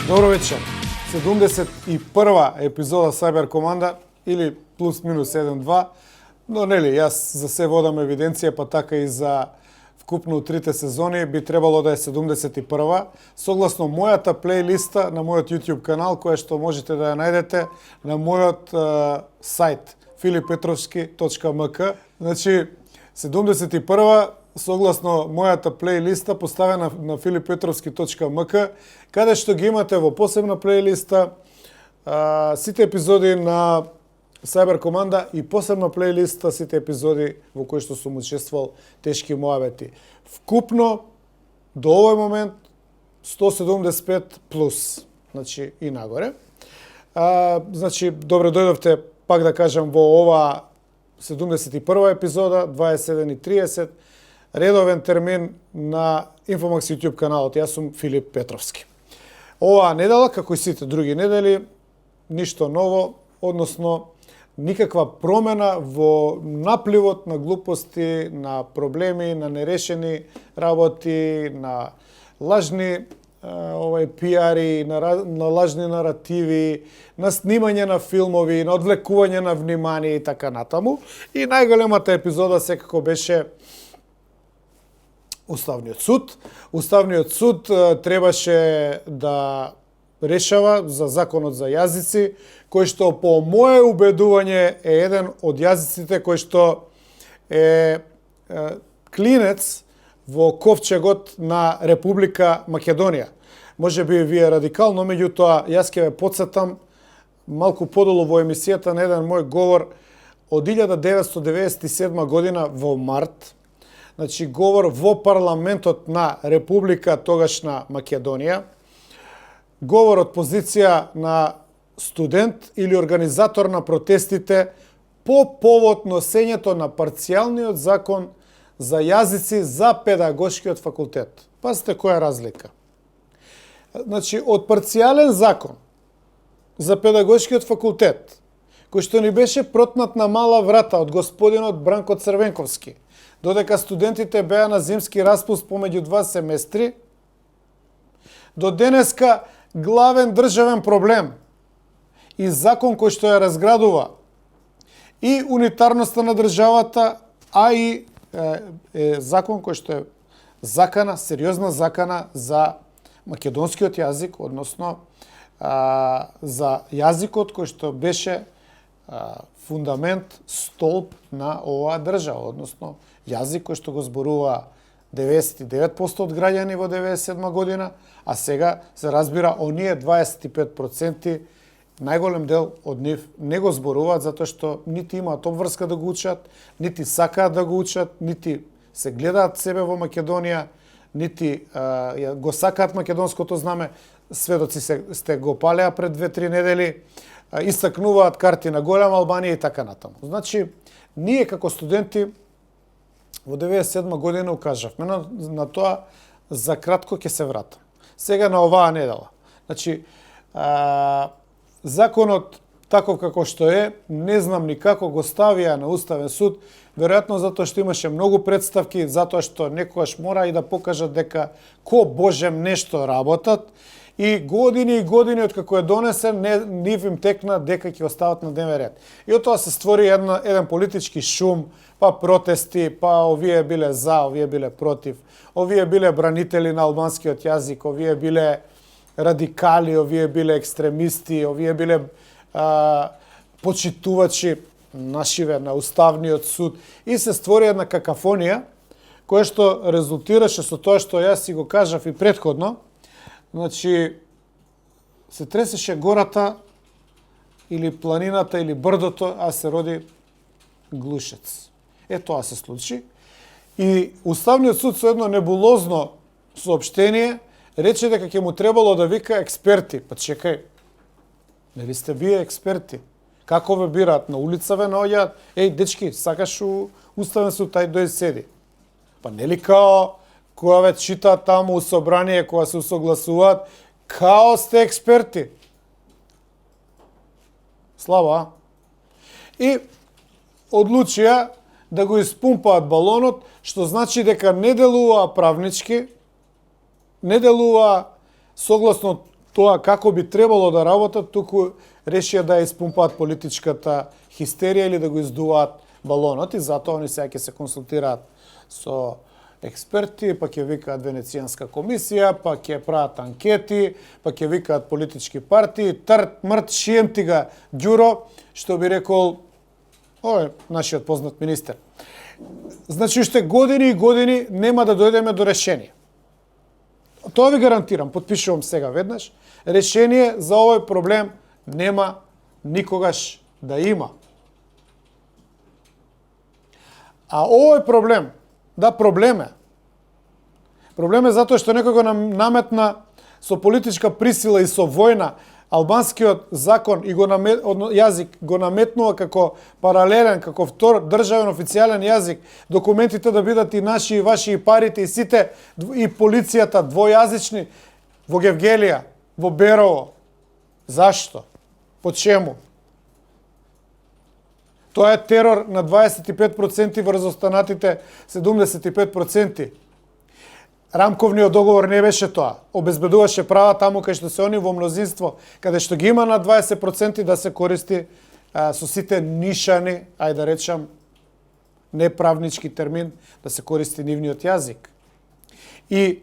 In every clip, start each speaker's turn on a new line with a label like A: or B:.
A: Добро вечер. 71-ва епизода Cyber Команда или плюс-минус 1-2. Но нели, јас за се водам евиденција, па така и за вкупно трите сезони би требало да е 71-ва, согласно мојата плейлиста на мојот YouTube канал, која што можете да ја најдете на мојот сајт filipetrovski.mk. Значи, 71-ва согласно мојата плейлиста поставена на filipetrovski.mk, каде што ги имате во посебна плейлиста сите епизоди на Cyber Команда и посебна плейлиста сите епизоди во кои што сум учествувал тешки муабети. Вкупно до овој момент 175 плюс, значи и нагоре. Значи, добре дојдовте, пак да кажам, во ова 71-ва епизода, 27:30, редовен термин на Infomax YouTube каналот. Јас сум Филип Петровски. Оваа недела, како и сите други недели, ништо ново, односно никаква промена во напливот на глупости, на проблеми, на нерешени работи, на лажни пиари, на лажни наративи, на снимање на филмови, на одвлекување на внимание и така натаму. И најголемата епизода секако беше Уставниот суд. Уставниот суд требаше да решава за законот за јазици, кој што по моје убедување е еден од јазиците кој што е клинец во ковчегот на Република Македонија. Може би вие радикално, меѓутоа јас ќе ве потсетам малку подолу во емисијата на еден мој говор од 1997 година во март. Значи, говор во парламентот на Република тогашна Македонија. Говор од позиција на студент или организатор на протестите по повод носењето на парцијалниот закон за јазици за педагошкиот факултет. Пазите која разлика. Значи, од парцијален закон за педагошкиот факултет, кој што ни беше протнат на мала врата од господинот Бранко Црвенковски, додека студентите беа на зимски распуст помеѓу 2 семестри, до денеска главен државен проблем и закон кој што ја разградува и унитарноста на државата, а и закон кој што е закана, сериозна закана за македонскиот јазик, односно за јазикот кој што беше фундамент, столб на оваа држава, односно јазик кој што го зборува 99% од граѓани во 97 година, а сега се разбира оние 25%, најголем дел од нив не го зборуваат затоа што нити имаат обврска да го учат, нити сакаат да го учат, нити се гледаат себе во Македонија, нити го сакаат македонското знаме. Сведоци сте го палеа пред 2-3 недели, истакнуваат карти на голема Албанија и така натаму. Значи, ние како студенти во 97 година укажавме на тоа, за кратко ќе се вратам. Сега на оваа недела. Значи, законот таков како што е, не знам ни како го ставија на Уставен суд, веројатно затоа што имаше многу представки, затоа што некогаш мора и да покажат дека ко божем нешто работат, и години од како е донесен, нив им текна дека ќе остават на дневен ред. И од тоа се створи еден политички шум, па протести, па овие биле за, овие биле против, овие биле бранители на албанскиот јазик, овие биле радикали, овие биле екстремисти, овие биле почитувачи нашиве на Уставниот суд, и се створи една какафонија која што резултираше со тоа што јас си го кажав и претходно. Значи, се тресеше гората или планината или брдото, а се роди глушец. Тоа се случи. И Уставниот суд со едно небулозно соопштение рече дека ќе му требало да вика експерти. Па чекај, нели сте вие експерти? Како ве бираат на улица, ве наоѓаат, дечки, сакаш уставен суд, тај дој седи. Па нели као која ве читаат таму у собрание, која се усогласуваат, као сте експерти. Слаба, а? И одлучија да го испумпаат балонот, што значи дека не делува правнички, не делува согласно тоа како би требало да работат, туку решија да ја испумпаат политичката хистерија или да го издуваат балонот и затоа они сега ќе се консултираат со експерти, па ќе викаат Венецијанска комисија, па ќе прават анкети, па ќе викаат политички партии, трт, мрт, шием ти га ѓуро, што би рекол овој нашиот познат министер. Значи, уште години и години нема да дојдеме до решение. Тоа ви гарантирам, потпишувам сега веднаш, решение за овој проблем нема никогаш да има. А овој проблем, проблем е. Проблем е затоа што некој го наметна со политичка присила и со војна албанскиот закон и јазик го наметнува како паралелен, како втор државен официјален јазик, документите да бидат и наши, и ваши, и парите, и сите, и полицијата двојазични во Гевгелија, во Берово. Зашто? По чему? Тоа е терор на 25% врз останатите 75%. Рамковниот договор не беше тоа. Обезбедуваше права таму кај што се они во мнозинство, каде што ги има на 20% да се користи со сите нишани, ајде да речам, неправнички термин, да се користи нивниот јазик. И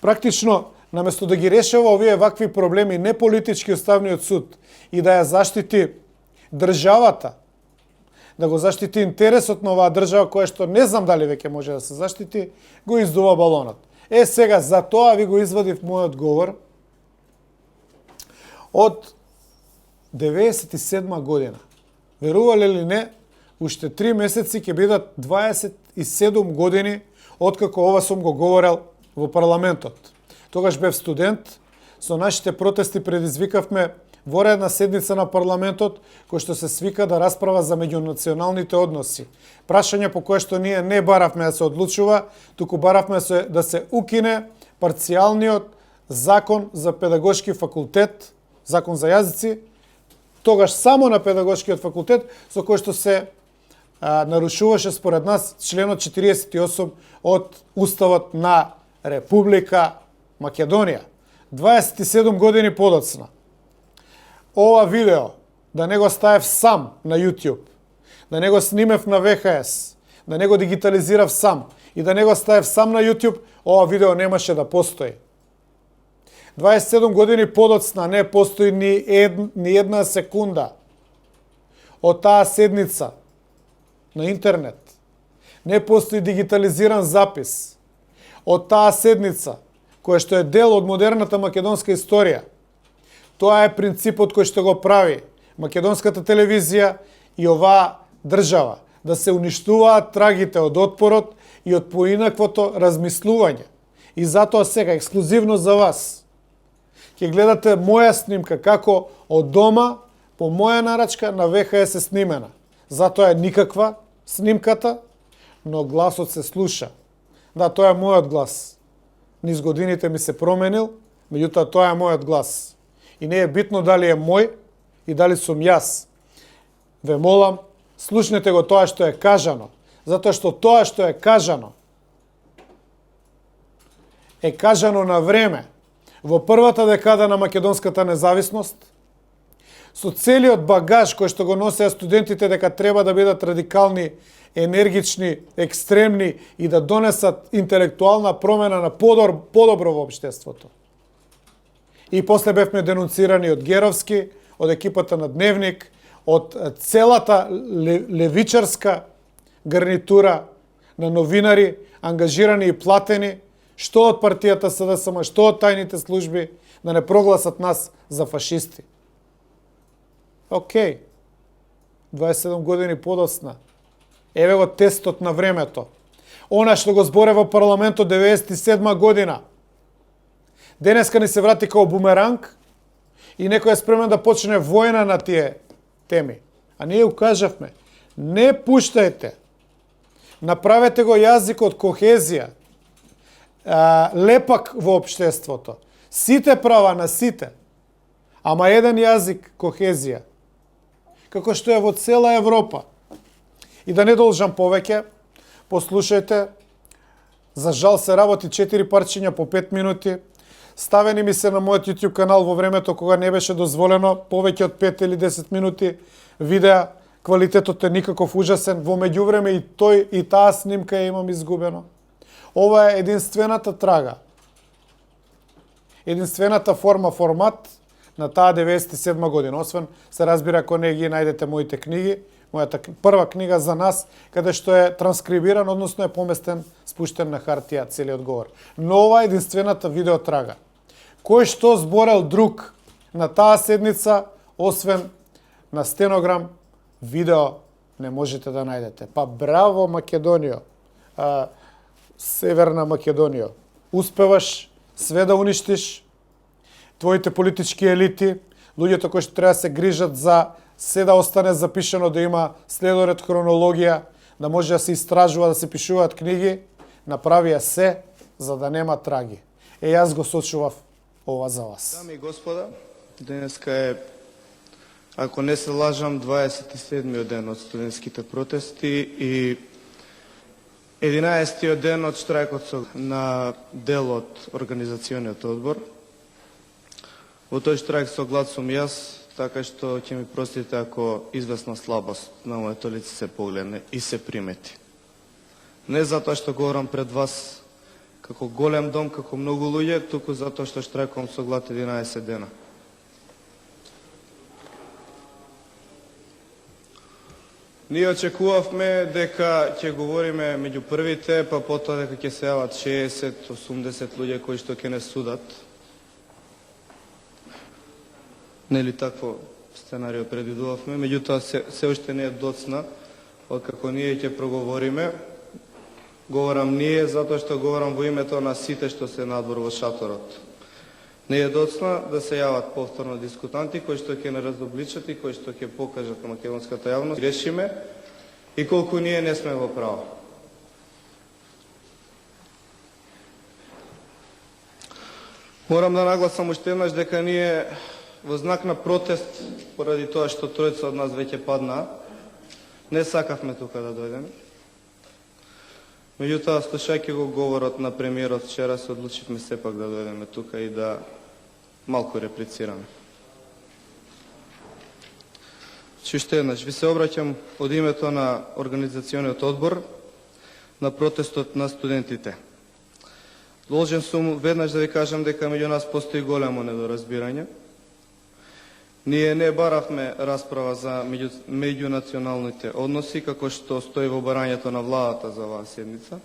A: практично, наместо да ги решава овие вакви проблеми, не политички уставниот суд и да ја заштити државата, да го заштити интересот на оваа држава, која што не знам дали веќе може да се заштити, го издува балонот. Сега, за тоа ви го извадив мојот говор од 97 година. Верувале или не, уште 3 месеци ќе бидат 27 години откако ова сум го говорел во парламентот. Тогаш бев студент, со нашите протести предизвикавме воредна седница на парламентот, кој што се свика да расправа за меѓунационалните односи. Прашање по кое што ние не баравме да се одлучува, туку баравме да се укине парцијалниот закон за педагошки факултет, закон за јазици, тогаш само на педагошкиот факултет, со кој што се нарушуваше според нас членот 48 од Уставот на Република Македонија. 27 години подоцна. Ова видео, да не го ставев сам на YouTube, да не го снимев на VHS, да не го дигитализирав сам и да не го ставев сам на YouTube, ова видео немаше да постои. 27 години подоцна не постои ни една секунда од таа седница на интернет. Не постои дигитализиран запис од таа седница, која што е дел од модерната македонска историја. Тоа е принципот кој што го прави македонската телевизија и оваа држава, да се уништуваат трагите од отпорот и од поинаквото размислување. И затоа сега, ексклузивно за вас, ќе гледате моја снимка како од дома, по моја нарачка на VHS е снимена. Затоа е никаква снимката, но гласот се слуша. Да, тоа е мојот глас. Низ годините ми се променил, меѓутоа тоа е мојот глас. И не е битно дали е мој и дали сум јас. Ве молам, слушнете го тоа што е кажано, затоа што тоа што е кажано на време, во првата декада на македонската независност, со целиот багаж кој што го носеа студентите дека треба да бидат радикални, енергични, екстремни и да донесат интелектуална промена на подобро во општеството. И после бевме денунцирани од Геровски, од екипата на Дневник, од целата левичарска гарнитура на новинари, ангажирани и платени, што од партијата СДСМ, што од тајните служби, да не прогласат нас за фашисти. Океј, 27 години подоцна. Еве го тестот на времето. Она што го зборе во парламентот 97 година. Денеска ни се врати као бумеранг и некој е спремен да почне војна на тие теми. А ние укажавме, не пуштајте, направете го јазикот кохезија, лепак во општеството. Сите права на сите, ама еден јазик кохезија, како што е во цела Европа. И да не должам повеќе, послушајте, за жал се работи 4 парчиња по 5 минути, ставени ми се на мојот YouTube канал во времето кога не беше дозволено повеќе од 5 или 10 минути видеа, квалитетот е никаков ужасен, во меѓувреме и тој и таа снимка ја имам изгубено. Ова е единствената трага, единствената формат на таа 97 година. Освен се разбира ако не ги најдете моите книги, мојата прва книга за нас, каде што е транскрибиран, односно е поместен, спуштен на хартија целиот говор. Но ова е единствената видеотрага. Кој што зборел друг на таа седница, освен на стенограм, видео не можете да најдете. Па браво Македонијо, Северна Македонија. Успеваш све да уништиш, твоите политички елити, луѓето кои што треба да се грижат за се да остане запишено, да има следоред, хронологија, да може да се истражува, да се пишуваат книги, направија се за да нема траги. Јас го сочував ова за вас.
B: Дами и господа, денеска е, ако не се лажам, 27-миот ден од студентските протести и 11-тиот ден од штрајкот на дел од организациониот одбор. Во тој штрајк согласувам јас, така што ќе ми простите ако известна слабост на моето лице се погледне и се примети. Не затоа што говорам пред вас како голем дом, како многу луѓе, туку затоа што штрајкувам со глад 11 дена. Ние очекувавме дека ќе говориме меѓу првите, па потоа дека ќе се јават 60-80 луѓе кои што ќе не судат. Нели такво сценарио предвидувавме, меѓутоа се уште не е доцна, откако ние ќе проговориме. Говорам ние, затоа што говорам во името на сите што се надвор во шаторот. Не е доцна да се јават повторно дискутанти, кои што ќе не разобличат и кои што ќе покажат на македонската јавност. Решиме и колку ние не сме во право. Морам да нагласам уште еднаш дека ние во знак на протест, поради тоа што тројца од нас веќе паднаа, не сакавме тука да дојдеме. Меѓутоа, слушајќи го говорот на премиерот вчера, се одлучивме сепак да дојдеме тука и да малку реплицираме. Уште еднаш, ви се обраќам од името на Организациониот одбор на протестот на студентите. Должен сум веднаш да ви кажам дека меѓу нас постои големо недоразбирање. Ние не баравме расправа за меѓунационалните односи, како што стои во барањето на владата за оваа седница.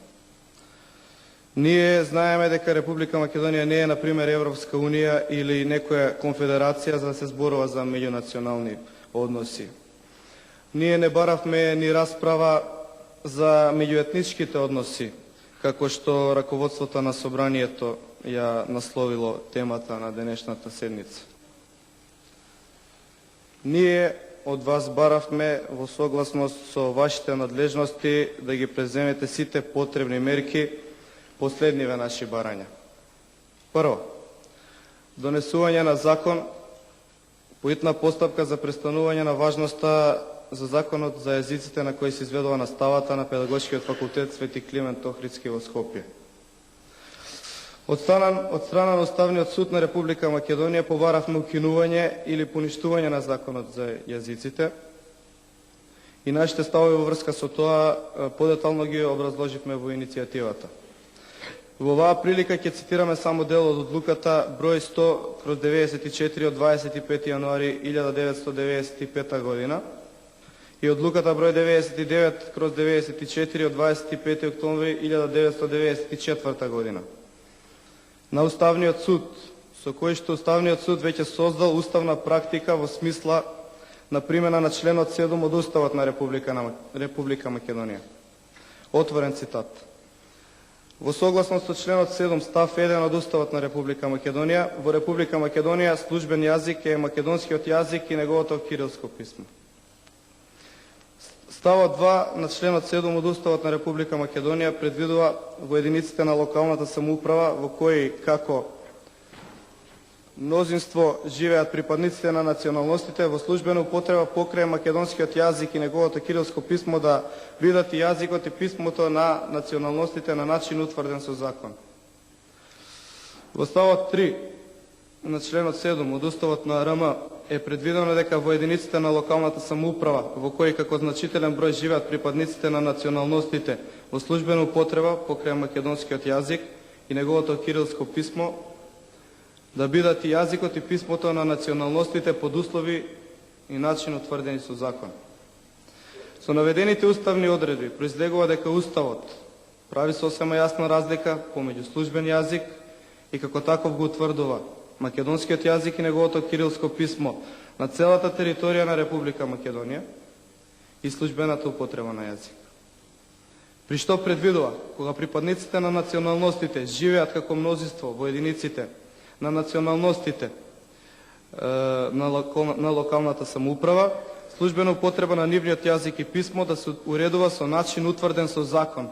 B: Ние знаеме дека Република Македонија не е, например, Европска Унија или некоја конфедерација за да се зборува за меѓунационални односи. Ние не баравме ни расправа за меѓуетничките односи, како што раководството на собранието ја насловило темата на денешната седница. Ние од вас баравме во согласност со вашите надлежности да ги преземете сите потребни мерки последниве наши барања. Прво, донесување на закон по итна постапка за престанување на важноста за законот за јазиците на кој се изведува наставата на Педагошкиот факултет Свети Климент Охридски во Скопје. Од страна на Уставниот суд на Република Македонија побаравме укинување или поништување на законот за јазиците и нашите ставови во врска со тоа подетално ги образложивме во иницијативата. Во оваа прилика ќе цитираме само дел од одлуката број 100/94 од 25 јануари 1995 година и одлуката број 99/94 од 25 октомври 1994 година на Уставниот суд, со кој што Уставниот суд веќе создал уставна практика во смисла на примена на членот 7 од Уставот на Република Македонија. Отворен цитат. Во согласност со членот 7 став 1 од Уставот на Република Македонија, во Република Македонија службен јазик е македонскиот јазик и неговото кирилско писмо. Ставот 2 на членот 7 од Уставот на Република Македонија предвидува во единиците на локалната самоуправа во кои како мнозинство живеат припадниците на националностите во службена употреба покрај македонскиот јазик и неговото кирилско писмо да бидат и јазикот и писмото на националностите на начин утврден со закон. Во ставот 3 на членот 7 од Уставот на РМ е предвидено дека во единиците на локалната самоуправа во кои како значителен број живеат припадниците на националностите во службена употреба покрај македонскиот јазик и неговото кирилско писмо да бидат и јазикот и писмото на националностите под услови и начин утврдени со закон. Со наведените уставни одредби произлегува дека Уставот прави сосема јасна разлика помеѓу службен јазик и како таков го утврдува македонскиот јазик и неговото кирилско писмо на целата територија на Република Македонија и службената употреба на јазик. При што предвидува, кога припадниците на националностите живеат како мнозинство во единиците на националностите на локалната самоуправа, службена употреба на нивниот јазик и писмо да се уредува со начин утврден со закон,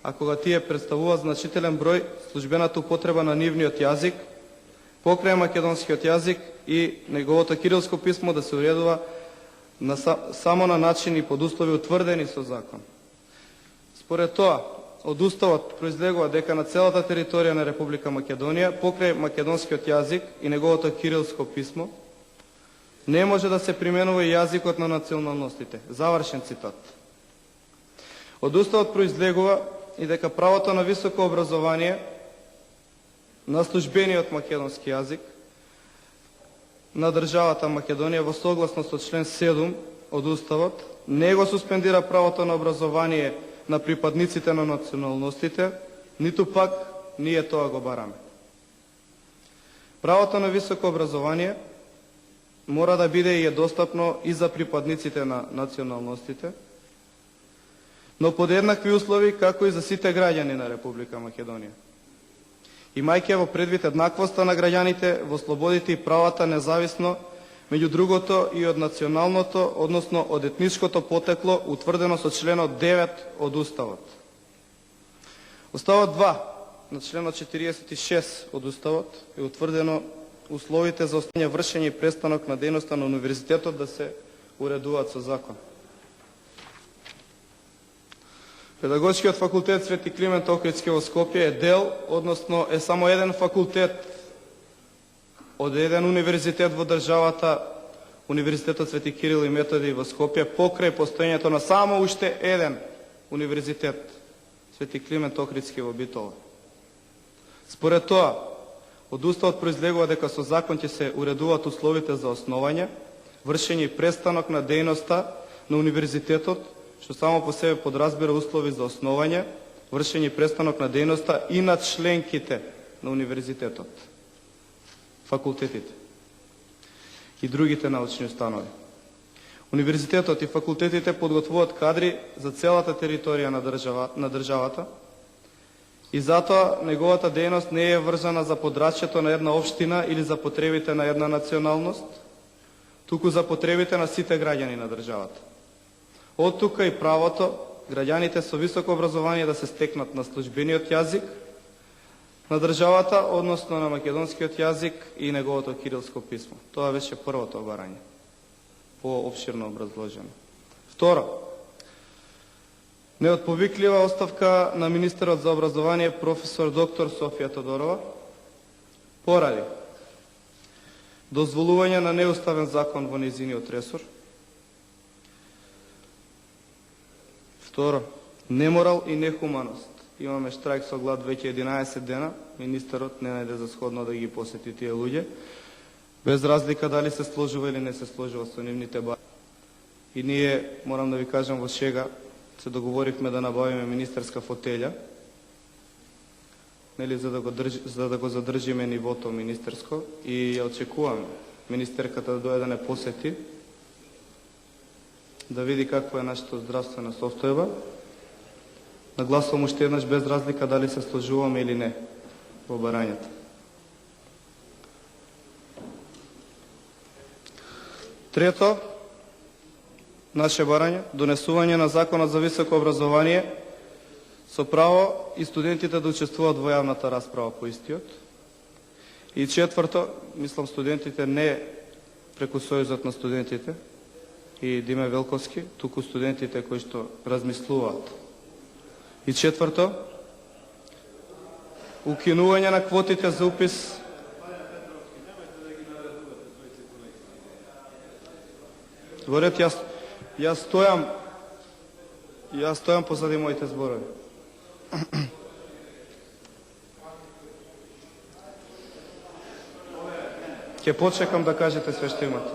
B: а кога тие представуваат значителен број, службената употреба на нивниот јазик покрај македонскиот јазик и неговото кирилско писмо да се уредува само на начин и под услови утврдени со закон. Според тоа, од Уставот произлегува дека на целата територија на Република Македонија, покрај македонскиот јазик и неговото кирилско писмо, не може да се применува и јазикот на националностите. Завршен цитат. Од Уставот произлегува и дека правото на високо образование на службениот македонски јазик на државата Македонија во согласност со член 7 од Уставот не го суспендира правото на образование на припадниците на националностите, ниту пак ние тоа го бараме. Правото на високо образование мора да биде и е достапно и за припадниците на националностите, но под еднакви услови како и за сите граѓани на Република Македонија. Имајќи во предвид еднаквоста на граѓаните во слободите и правата независно, меѓу другото и од националното, односно од етничкото потекло, утврдено со членот 9 од Уставот. Уставот 2 на членот 46 од Уставот е утврдено условите за останање, вршење и престанок на дејноста на универзитетот да се уредуваат со закон. Педагошкиот факултет Свети Климент Охридски во Скопје е дел, односно е само еден факултет од еден универзитет во државата, Универзитетот Свети Кирил и Методи во Скопје, покрај постоењето на само уште еден универзитет, Свети Климент Охридски во Битола. Според тоа, од Уставот произлегува дека со закон ќе се уредуваат условите за основање, вршење и престанок на дејноста на универзитетот, што само по себе подразбира услови за основање, вршење и престанок на дејноста и на членките на универзитетот, факултетите и другите научни установи. Универзитетот и факултетите подготвуваат кадри за целата територија на државата и затоа неговата дејност не е врзана за подрачјето на една општина или за потребите на една националност, туку за потребите на сите граѓани на државата. Од тука и правото граѓаните со високо образование да се стекнат на службениот јазик на државата, односно на македонскиот јазик и неговото кирилско писмо. Тоа беше првото барање, поопширно образложено. Второ, неотповиклива оставка на министерот за образование професор доктор Софија Тодорова поради дозволување на неуставен закон во нејзиниот ресор. Второ, неморал и нехуманост. Имаме штрајк со глад веќе 11 дена, министерот не најде за сходно да ги посети тие луѓе, без разлика дали се сложува или не се сложува со нивните барања. И ние, морам да ви кажам во шега, се договоривме да набавиме министерска фотелја, нели, за да го задржиме нивото министерско, и ја очекуваме министерката да дојде да не посети, да види каква е нашата здравствена состојба. Нагласувам уште еднаш без разлика дали се сложуваме или не во барањата. Трето, наше барање, донесување на Законот за високо образование со право и студентите да учествуваат во јавната расправа по истиот. И четврто, мислам студентите не преку Сојузот на студентите и Диме Велковски, туку студентите кои што размислуваат. И четврто, укинување на квотите за упис Горет, јас стојам позади моите зборови. Ќе почекам да кажете све што имате.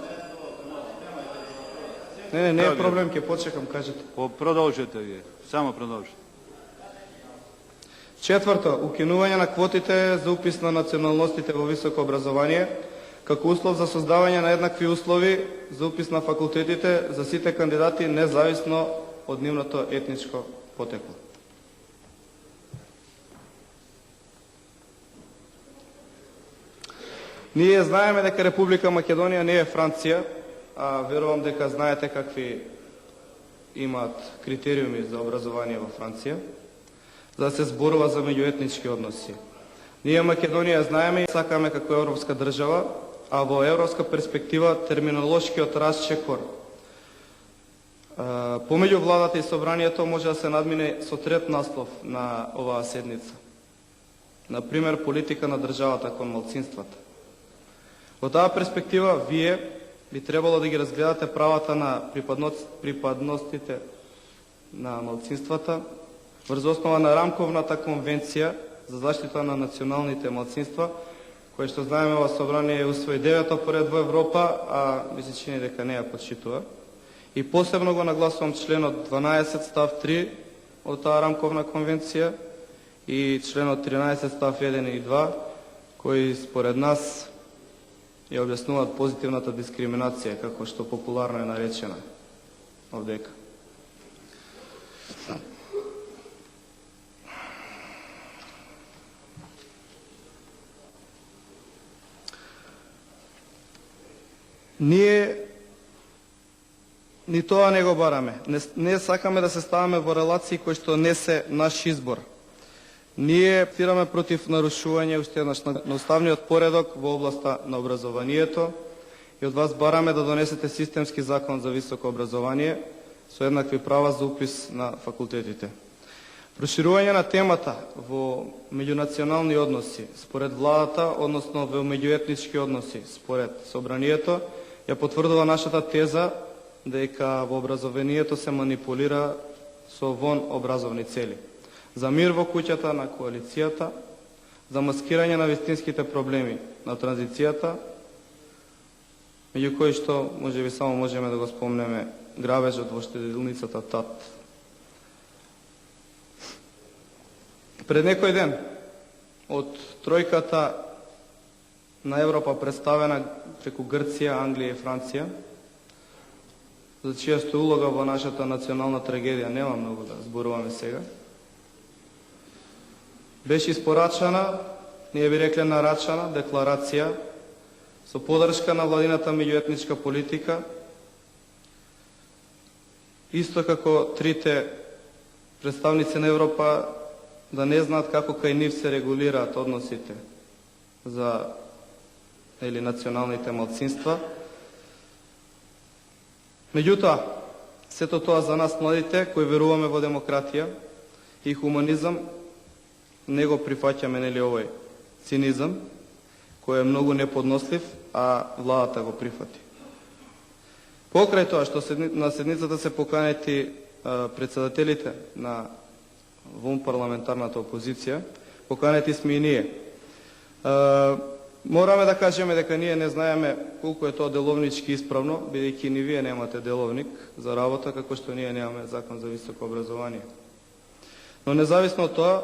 B: Не е проблем, ќе почекам, кажете.
C: Продолжете вие, само продолжите.
B: Четврто, укинување на квотите за упис на националностите во високо образование, како услов за создавање на еднакви услови за упис на факултетите за сите кандидати, независно од нивното етничко потекло. Ние знаеме дека Република Македонија не е Франција, а верувам дека знаете какви имаат критериуми за образование во Франција, за да се зборува за меѓуетнички односи. Ние Македонија знаеме и сакаме како европска држава, а во европска перспектива терминолошкиот расчекор помеѓу владата и собранието може да се надмине со трет наслов на оваа седница. Например, политика на државата кон малцинствата. Во таа перспектива, вие би требало да ги разгледате правата на припадностите на малцинствата врз основа на рамковната конвенција за заштита на националните малцинства, која што знаеме ова собрание усвои 9-то поред во Европа, а ми се чини дека не ја почитува. И посебно го нагласувам членот 12 став 3 од таа рамковна конвенција и членот 13 став 1 и 2, кои според нас ја објаснуваат позитивната дискриминација, како што популарно е наречена овдека. Ние ни тоа не го бараме. Не сакаме да се ставаме во релации кои што не се наш избор. Ние тираме против нарушување уште еднаш на уставниот поредок во областа на образованието и од вас бараме да донесете системски закон за високо образование со еднакви права за упис на факултетите. Проширување на темата во меѓунационални односи според владата, односно во меѓуетнички односи според собранието, ја потврдува нашата теза дека во образованието се манипулира со вон образовни цели. За мир во куќата на коалицијата, за маскирање на вистинските проблеми на транзицијата, меѓу кои што можеби само можеме да го спомнеме грабежот во штедилницата ТАТ. Пред некој ден од тројката на Европа представена преку Грција, Англија и Франција, за чијата улога во нашата национална трагедија нема многу да зборуваме сега, беше испорачана, ние би рекле нарачана, декларација со подршка на владината меѓуетничка политика, исто како трите представници на Европа да не знаат како кај нив се регулираат односите за националните малцинства. Меѓутоа, сето тоа за нас младите кои веруваме во демократија и хуманизам, не го прифаќаме овој цинизам, кој е многу неподнослив, а владата го прифати. Покрај тоа што на седницата се поканети председателите на вонпарламентарната опозиција, поканети сме и ние. Мораме да кажеме дека ние не знаеме колку е тоа деловнички исправно, бидејќи ни вие немате деловник за работа, како што ние немаме закон за високо образование. Но независно од тоа,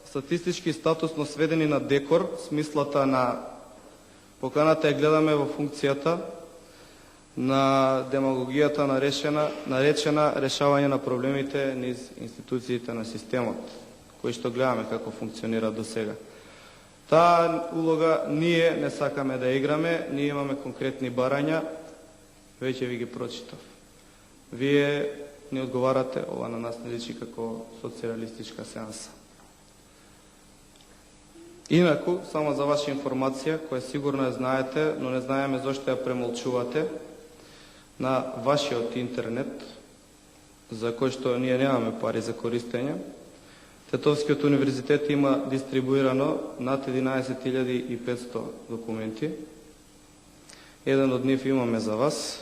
B: статистички и статусно сведени на декор, смислата на поканата ја гледаме во функцијата на демагогијата наречена решавање на проблемите низ институциите на системот, кои што гледаме како функционира до сега. Таа улога ние не сакаме да играме, ние имаме конкретни барања, веќе ви ги прочитав. Вие не одговарате, ова на нас не личи како социалистичка сеанса. Инаку, само за ваша информација, која сигурно ја знаете, но не знаеме зашто ја премолчувате, на вашиот интернет, за кој што ние немаме пари за користење, Тетовскиот универзитет има дистрибуирано над 11.500 документи. Еден од нив имаме за вас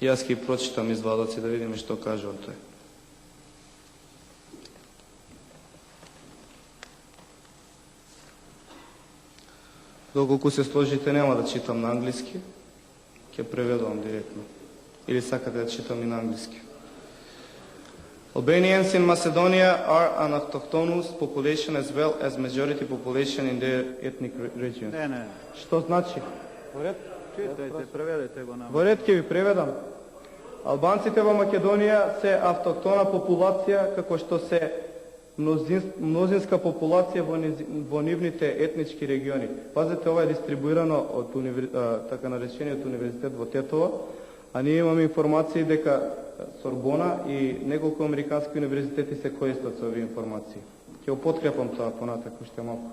B: и јас ќе прочитам извадоци да видиме што кажува тој. Доколку се сложите, нема да читам на англиски, ќе преведувам директно. Или сакате да читам и на англиски. Albanians in Macedonia are an autochthonous population as well as majority population in their ethnic region.
C: Не.
B: Што значи?
C: Во ред, читајте, преведете го на.
B: Во ред ќе ви преведам. Албанците во Македонија се автохтона популација, како што се мнозинска популација во нивните етнички региони. Пазете, ова е дистрибуирано од така наречениот универзитет во Тетово, а ние имаме информации дека Сорбона и неколку американски универзитети се користат со овие информации. Ќе го подкрепам тоа понатаку уште малку.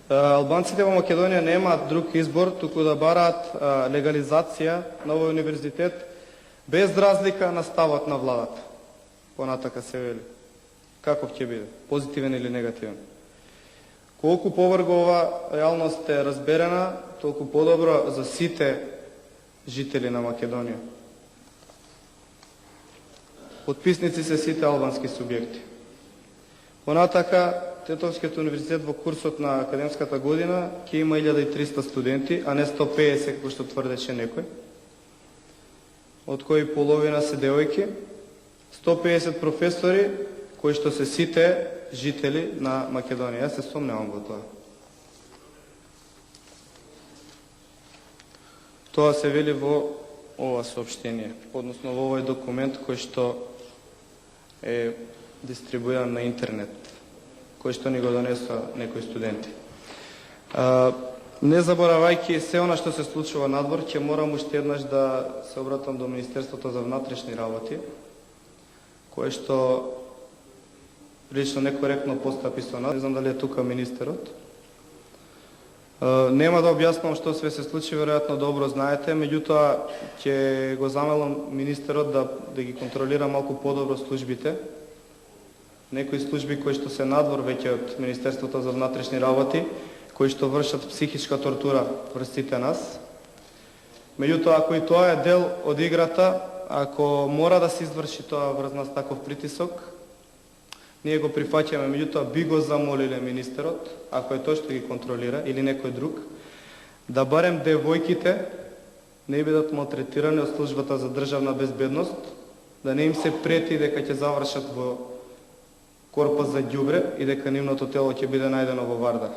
B: Албанците во Македонија немаат друг избор, туку да бараат легализација на овој универзитет без разлика на ставот на владата. Понатака се вели. Каков ќе биде? Позитивен или негативен? Колку поврго ова реалност е разберена, толку подобро за сите жители на Македонија. Подписници се сите албански субјекти. Понатака, Тетовскиот универзитет во курсот на академската година ќе има 1300 студенти, а не 150, како што тврдеше некој, од кои половина се девојки, 150 професори, кои што се сите жители на Македонија. Јас се сомневам во тоа. Тоа се вели во ова соопштение, односно во овој документ кој што е дистрибуиран на интернет, кој што ни го донесоа некои студенти. Не заборавајќи се она што се случува надвор, ќе морам уште еднаш да се обратам до Министерството за внатрешни работи, кое што прилично некоректно постапи со нас. Не знам дали е тука министерот. Нема да објаснувам што све се случи, веројатно добро знаете, меѓутоа ќе го замолам министерот да ги контролира малку подобро службите. Некои служби кои што се надвор веќе од Министерството за внатрешни работи, кои што вршат психичка тортура врз сите нас. Меѓутоа, ако и тоа е дел од играта, ако мора да се изврши тоа врз нас таков притисок, ние го прифаќаме, меѓутоа би го замолиле министерот, ако е тој што ги контролира, или некој друг, да барем девојките не бидат малтретирани од службата за државна безбедност, да не им се прети дека ќе завршат во корпус за ѓубре и дека нивното тело ќе биде најдено во Вардар.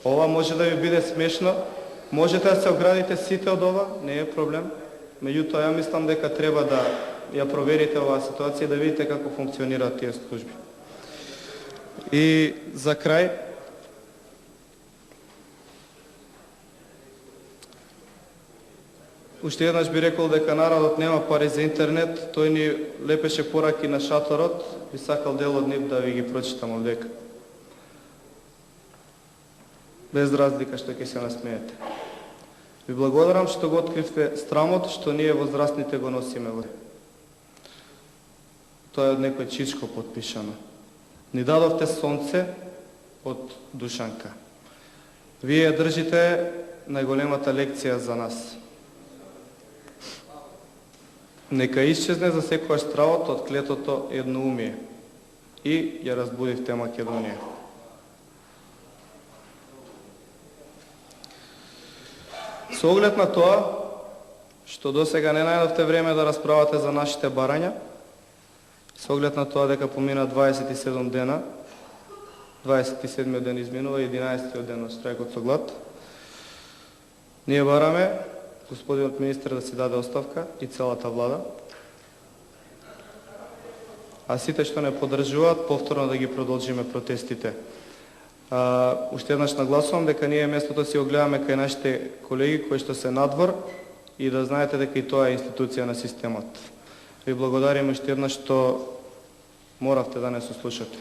B: Ова може да ви биде смешно, можете да се оградите сите од ова, не е проблем, меѓутоа ја мислам дека треба да ја проверите оваа ситуација и да видите како функционираат тие служби. И за крај, уште еднаш би рекол дека народот нема пари за интернет, тој ни лепеше пораки на шаторот, би сакал дел од нив да ви ги прочитам овдека. Без разлика што ќе се насмеете. Ви благодарам што го откривте страмот што ние возрастните го носиме во. Тоа е од некој чичко подпишано. Ни дадовте сонце од Душанка. Вие држите најголемата лекција за нас. Нека исчезне за секојаш стравот од клетото едноумие и ја разбудивте Македонија. Со оглед на тоа, што досега не најдовте време да расправате за нашите барања, со оглед на тоа дека помина 27 дена, 27 ден изминува, 11 ден од штрајкот со глад, ние бараме господинот министер да си даде оставка и целата влада, а сите што не поддржуваат повторно да ги продолжиме протестите. Уште еднаш нагласувам дека ние местото си го гледаме кај нашите колеги кои што се надвор и да знаете дека и тоа е институција на системот. Ви благодарим уште еднаш што моравте да не се слушате.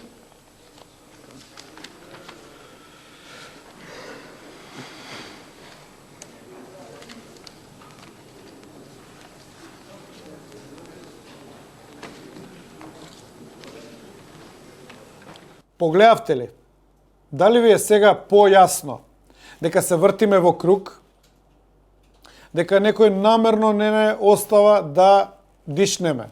A: Погледавте ли? Дали ви е сега појасно дека се вртиме во круг, дека некој намерно не остава да дишнеме,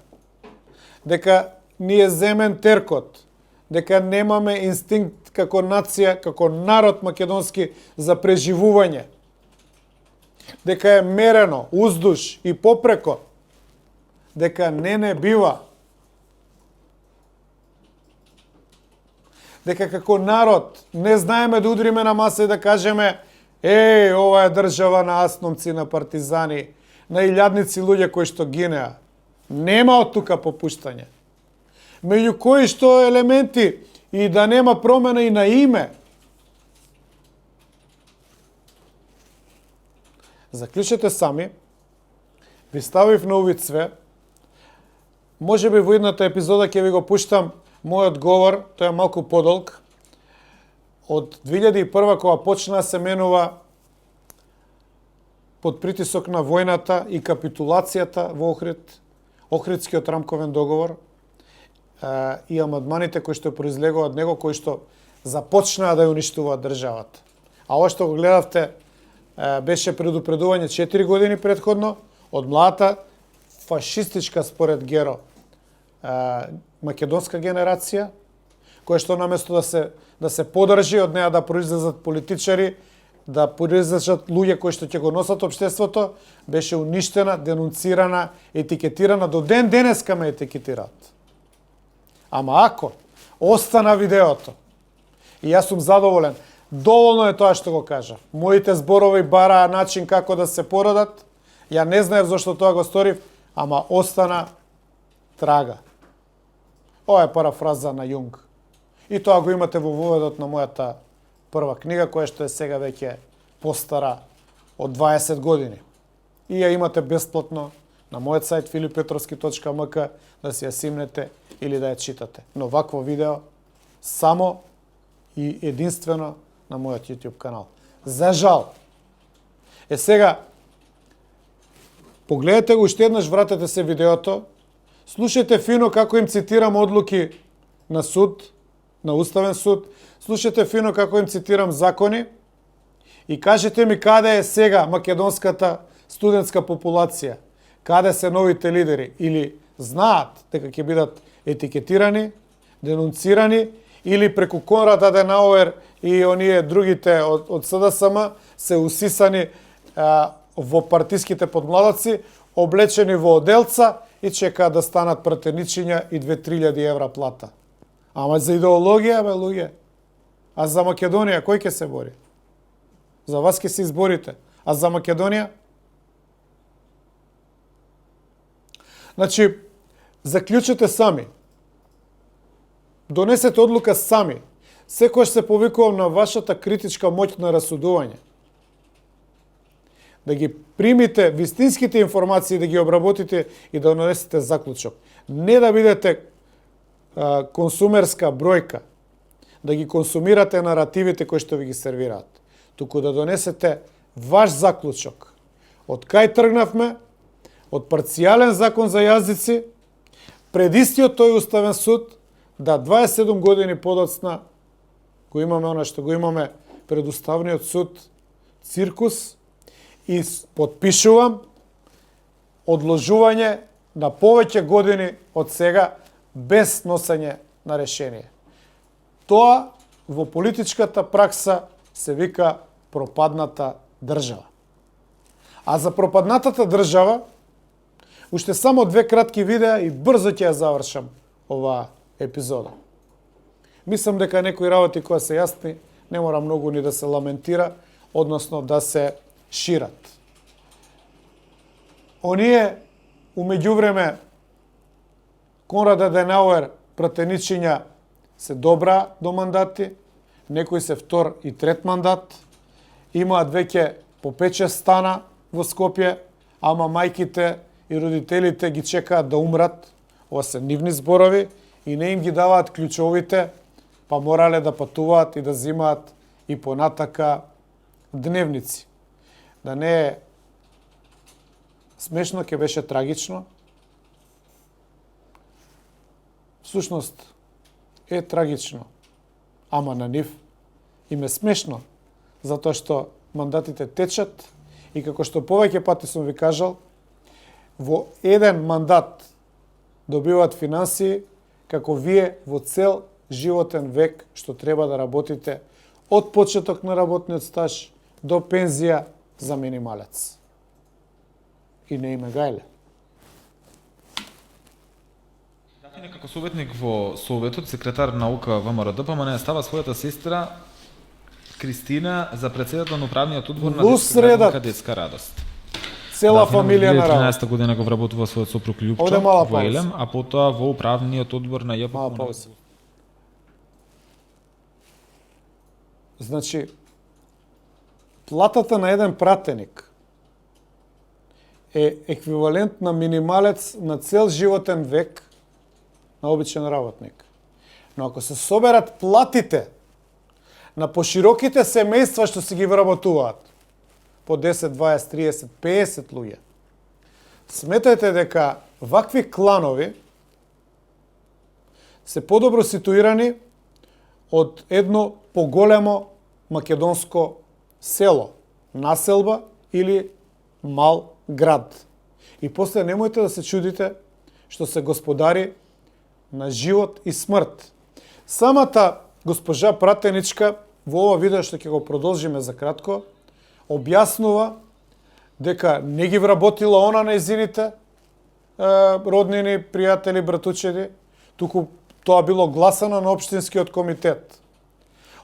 A: дека ни е земен теркот, дека немаме инстинкт како нација, како народ македонски за преживување, дека е мерено, уздуж и попреко, дека не бива, дека како народ не знаеме да удриме на маса и да кажеме ова е држава на асномци, на партизани, на илјадници луѓе кои што гинеа. Нема од тука попуштање. Меѓу кои што елементи и да нема промена и на име. Заклучете сами, ви ставив на увид све. Може би во едната епизода ќе ви го пуштам мојот говор, тој е малку подолг. Од 2001 кога почна се менува под притисок на војната и капитулацијата во Охрид, Охридскиот рамковен договор и амандманите кои што произлегува од него, кои што започнаа да ја уништуваат државата. А ова што го гледавте беше предупредување 4 години предходно од младата фашистичка според Геро македонска генерација, која што наместо да се подржи од неа да произлезат политичари, да произлезат луѓе кои што ќе го носат општеството, беше уништена, денунцирана, етикетирана, до ден денеска ме етикетираат. Ама ако остана видеото, и јас сум задоволен, доволно е тоа што го кажа. Моите зборови бараа начин како да се породат, ја не знаев зашто тоа го сторив, ама остана трага. Ова е парафраза на Јунг. И тоа го имате во воведот на мојата прва книга, која што е сега веќе постара од 20 години. И ја имате бесплатно на мојот сајт filipetrovski.mk да си ја симнете или да ја читате. Но вакво видео само и единствено на мојот YouTube канал. За жал. Сега, погледате го уште еднаш, вратете се видеото, слушајте фино како им цитирам одлуки на суд, на Уставен суд, слушајте фино како им цитирам закони и кажете ми каде е сега македонската студентска популација, каде се новите лидери, или знаат дека ќе бидат етикетирани, денунцирани, или преку Конрад Аденауер и оние другите од СДСМ се усисани во партиските подмладаци, облечени во оделца и чекаат да станат пратеничиња и 2-3 евра плата. Ама за идеологија, бе, луѓе. А за Македонија, кој ќе се бори? За вас ќе се изборите. А за Македонија? Значи, заклучете сами. Донесете одлука сами. Секојаш се повикувам на вашата критичка моќ на расудување. Да ги примите вистинските информации, да ги обработите и да донесете заклучок. Не да бидете консумерска бројка, да ги консумирате наративите кои што ви ги сервираат, туку да донесете ваш заклучок. Од кај тргнавме? Од парцијален закон за јазици, пред истиот тој Уставен суд, да 27 години подоцна го имаме она што го имаме пред Уставниот суд, циркус, и подпишувам одложување на повеќе години од сега без носење на решение. Тоа во политичката пракса се вика пропадната држава. А за пропаднатата држава, уште само 2 кратки видеа и брзо ќе ја завршам оваа епизода. Мислам дека некои работи кои се јасни, не мора многу ни да се ламентира, односно да се шират. Оние, умеѓувреме, Конрад Аденауер пратеничиња се добра до мандати, некои се втор и трет мандат, имаат веќе по 5-6 стана во Скопје, ама мајките и родителите ги чекаат да умрат. Ова се нивни зборови и не им ги даваат клучовите, па морале да патуваат и да земаат и понатака дневници. Да не е смешно, ќе беше трагично. Всушност е трагично, ама на нив им е смешно, затоа што мандатите течат и како што повеќе пати сум ви кажал, во еден мандат добиваат финансии како вие во цел животен век што треба да работите од почеток на работниот стаж до пензија за минималец. И не име гајле.
D: Дафина како советник во Советот, секретар наука ВМРО ДПМН става својата сестра Кристина за председател на управниот одбор на детска градинка Детска радост.
A: Цела фамилија на работа.
D: 2013 година го вработува својот сопруг
A: Овде
D: Љупчо
A: мала
D: во
A: пауза.
D: Елем, а потоа во управниот одбор на ЈПК.
A: Мала пауза. Значи, платата на еден пратеник е еквивалент на минималец на цел животен век на обичен работник. Но ако се соберат платите на пошироките семејства што се ги вработуваат, по 10, 20, 30, 50 луѓе, сметајте дека вакви кланови се подобро ситуирани од едно поголемо македонско село, населба или мал град. И после немојте да се чудите што се господари на живот и смрт. Самата госпожа пратеничка во ова видео што ќе го продолжиме за кратко, објаснува дека не ги вработила она нејзините роднини, пријатели, братучеди, туку тоа било гласано на општинскиот комитет.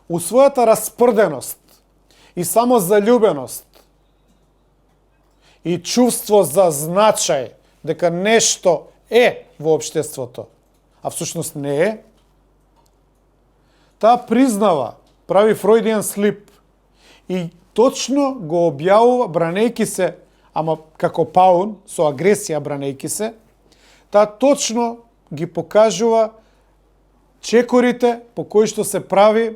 A: У својата распрденост и самозалюбеност и чувство за значај дека нешто е во општеството, а всушност не е, таа признава, прави Фройдијан слип и точно го објавува, бранејки се, ама како паун, со агресија бранејки се, таа точно ги покажува чекорите по кои што се прави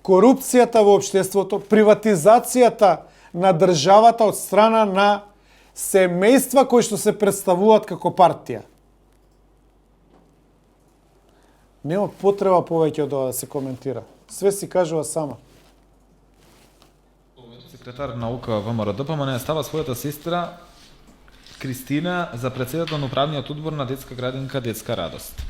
A: корупцијата во општеството, приватизацијата на државата од страна на семејства кои што се представуваат како партија. Нема потреба повеќе од ова да се коментира. Све си кажува сама.
D: Секретар наука ВМРО ДПМН става својата сестра Кристина за председател на управниот одбор на детска градинка Детска радост.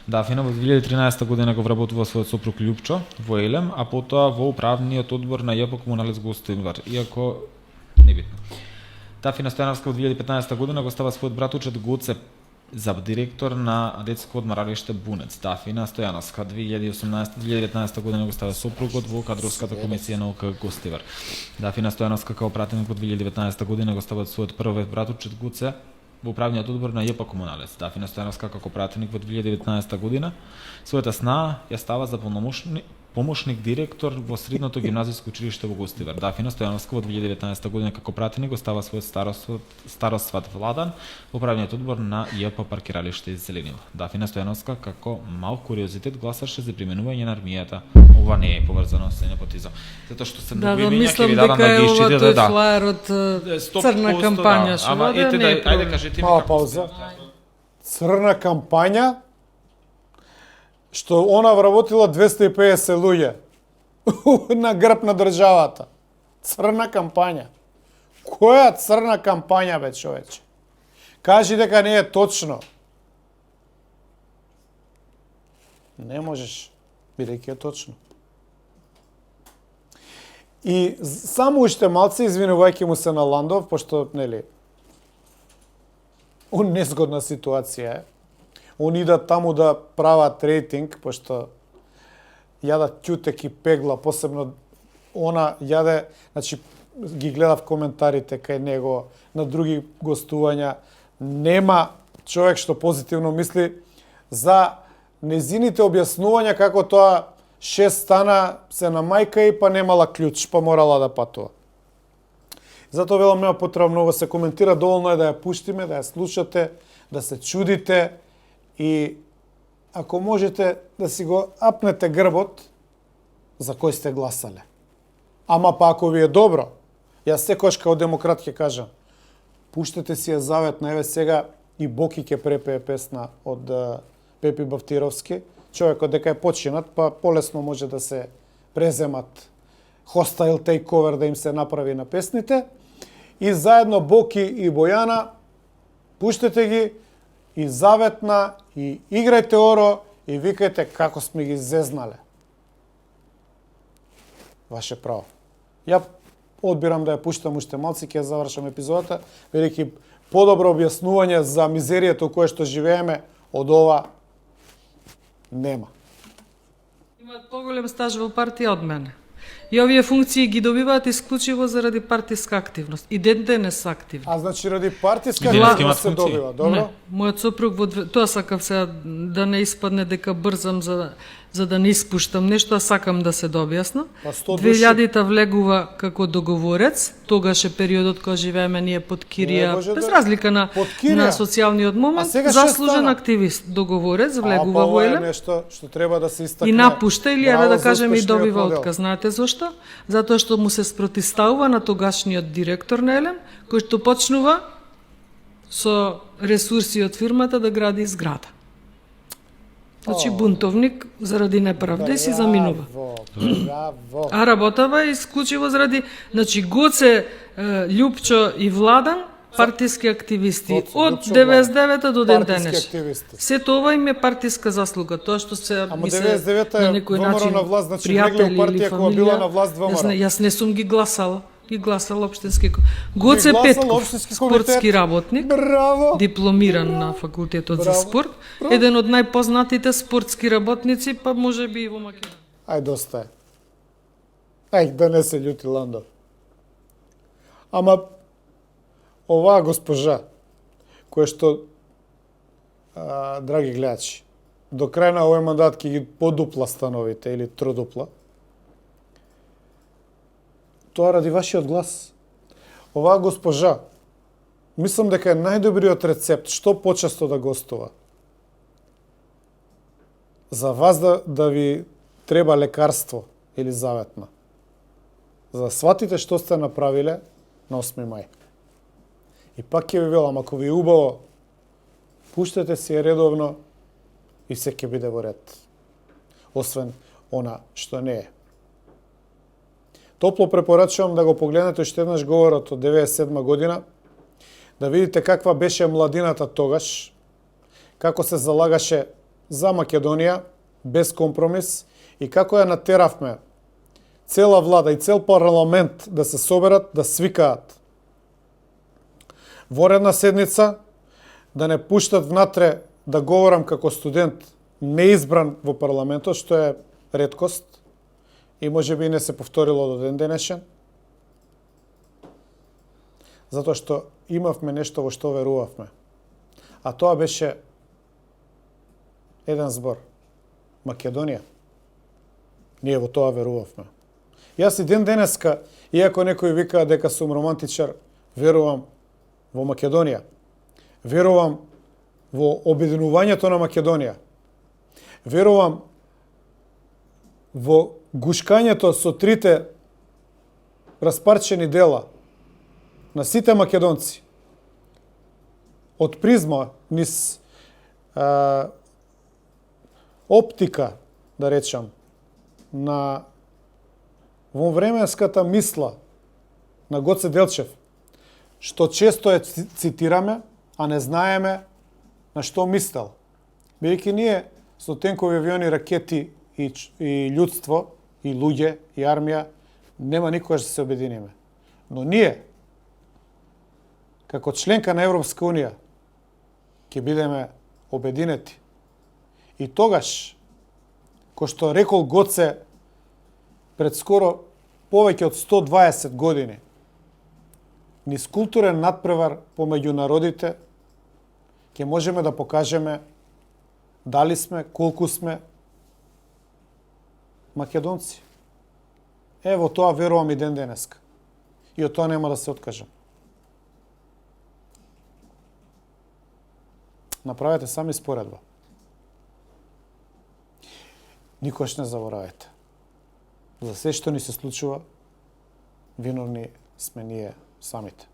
D: Дафина во 2013 година го вработува својот сопруг Љупчо во Елем, а потоа во управниот одбор на ЈПК Комуналец Гостинвар, иако небитно. Дафина Стојановска во 2015 година го става својот братучет Гоце за директор на детско одмаралиште Бунец. Дафина Стојановска 2018-2019 година го става сопругот во кадровската комисија на ОК Гостивар. Дафина Стојановска као пратеник во 2019 година го става својот првиот братучет Гоце во управниот одбор на ЈПК Комуналец. Дафина Стојановска како пратеник во 2019 година својата снага ја става за помошник директор во средното гимназиско училиште во Гостивар. Дафина Стојановска во 2019 година како пратеник го става својот старостват Владан во управниот одбор на ЈП паркиралиште Зеленила. Дафина Стојановска како мал куриозитет гласаше за применување на армијата. Ова не е поврзано со непотизам. Затоа што се многу имиња ќе ви дадам да ги исчитате,
E: да. Флаер од црна кампања што
D: ама
E: воде,
D: ете
E: не е
D: ајде
E: проблем.
D: кажете ми
A: Мала
D: како
A: пауза.
D: сте.
A: Црна кампања што она вработила 250 луѓе на грб на државата. Црна кампања. Која црна кампања, бе, човече? Кажи дека не е точно. Не можеш, бидејќи е точно. И само уште малце, извинувајќи му се на Ландов, пошто, нели, он незгодна ситуација е. Он идат таму да прават рейтинг, пошто јадат ќутек и пегла, посебно она јаде, значи, ги гледав коментарите кај него, на други гостувања, нема човек што позитивно мисли за незините објаснувања како тоа 6 стана се на мајка и па немала клjuč, па морала да патува. Затоа велам нема потреба многу се коментира, доволно е да ја пуштиме, да ја слушате, да се чудите и ако можете да си го апнете грбот за кој сте гласале. Ама па ако ви е добро, јас секојаш као демократ ќе кажам, пуштете си ја заветна, еве сега и Боки ќе препее песна од Пепи Бавтировски, човекот дека е починат, па полесно може да се преземат hostile takeover да им се направи на песните. И заедно Боки и Бојана, пуштете ги и заветна, и играјте оро, и викајте како сме ги зезнале. Ваше право. Ја одбирам да ја пуштам уште малци, ќе завршам епизодата, велики подобро објаснување за мизеријата у која што живееме од ова нема.
E: Имаат поголем стаж во партија од мене. И овие функции ги добиваат исклучиво заради партиска активност. И ден денес активни.
A: А значи ради партиска
D: Денеска
A: активност
D: имаат
A: се
D: функции.
A: добива, добро?
E: Не, мојот сопруг тоа сакав сега да не испадне дека брзам за да не испуштам нешто, а сакам да се дообјасна.
A: Па 100 души.
E: 2000-та влегува како договорец, тогаш е периодот кога живееме ние под
A: Не
E: кирија,
A: може
E: без
A: да-
E: разлика на
A: под кирија.
E: на социјалниот
A: А
E: момент,
A: сега што
E: заслужен
A: стана?
E: активист, договорец,
A: А
E: влегува
A: па
E: во
A: ова е
E: Елем
A: нешто што треба да се истакне.
E: и напушта или еве
A: Браво
E: да
A: за
E: кажеме и
A: успешниот
E: добива
A: модел.
E: отказ. Знаете зошто? Затоа што му се спротивставува на тогашниот директор на Елем, кој што почнува со ресурси од фирмата да гради зграда. Значи бунтовник заради неправда и си заминува.
A: Браво.
E: А работава исклучиво заради, значи Гоце, Љупчо и Владан, партиски активисти
A: Гоце,
E: од
A: Љупчо,
E: 99-та до ден
A: Партиски
E: денес.
A: активисти.
E: Сето ова им е партиска заслуга, тоа што се
A: Ама
E: ми се
A: 99-та
E: на
A: е
E: некој
A: ВМРО
E: начин
A: на власт, значи влегле у
E: пријатели
A: партија
E: или
A: кога била
E: фамилија.
A: на власт ВМРО.
E: Јас не сум ги гласала. Ги гласал општински. Гоце
A: гласал
E: Петков,
A: општински комитет.
E: спортски работник,
A: Браво.
E: дипломиран на факултетот за
A: Браво.
E: спорт, еден од најпознатите спортски работници, па може би и во Македонија.
A: Ај, доста е. Ај, да не се љути Ландо. Ама, оваа госпожа, која што, драги гледачи, до крај на овој мандат ќе ги подупла становите или тродупла, тоа ради вашиот глас. Оваа госпожа, мислам дека е најдобриот рецепт што почесто да гостува. За вас да ви треба лекарство или заветна. За да сватите што сте направиле на 8 мај. И пак ќе ви велам, ако ви е убаво, пуштете си ја редовно и се ќе биде во ред. Освен она што не е. Топло препорачувам да го погледнете уште еднаш говорот од 97 година, да видите каква беше младината тогаш, како се залагаше за Македонија, без компромис, и како ја натеравме цела влада и цел парламент да се соберат, да свикаат во редна седница, да не пуштат внатре да говорам како студент неизбран во парламентот, што е реткост, и може би не се повторило до ден денешен, затоа што имавме нешто во што верувавме. А тоа беше еден збор. Македонија. Ние во тоа верувавме. Јас и ден денеска, иако некои викаат дека сум романтичар, верувам во Македонија. Верувам во обединувањето на Македонија. Верувам во гушкањето со трите распарчени дела на сите македонци. Од призма низ оптика, да речам, на вонвременската мисла на Гоце Делчев, што често ја цитираме, а не знаеме на што мислел. Бидејќи ние со тенкови авиони, ракети и људство, и луѓе, и армија, нема никогаш да се обединиме. Но ние, како членка на Европска Унија, ќе бидеме обединети. И тогаш, кој што рекол Гоце пред скоро повеќе од 120 години, низ културен надпревар помеѓу народите, ќе можеме да покажеме дали сме, колку сме македонци. Ево тоа верувам и ден денеска. И од тоа нема да се откажам. Направете сами споредба. Никош не заборавете. За се што ни се случува, виновни сме ние самите.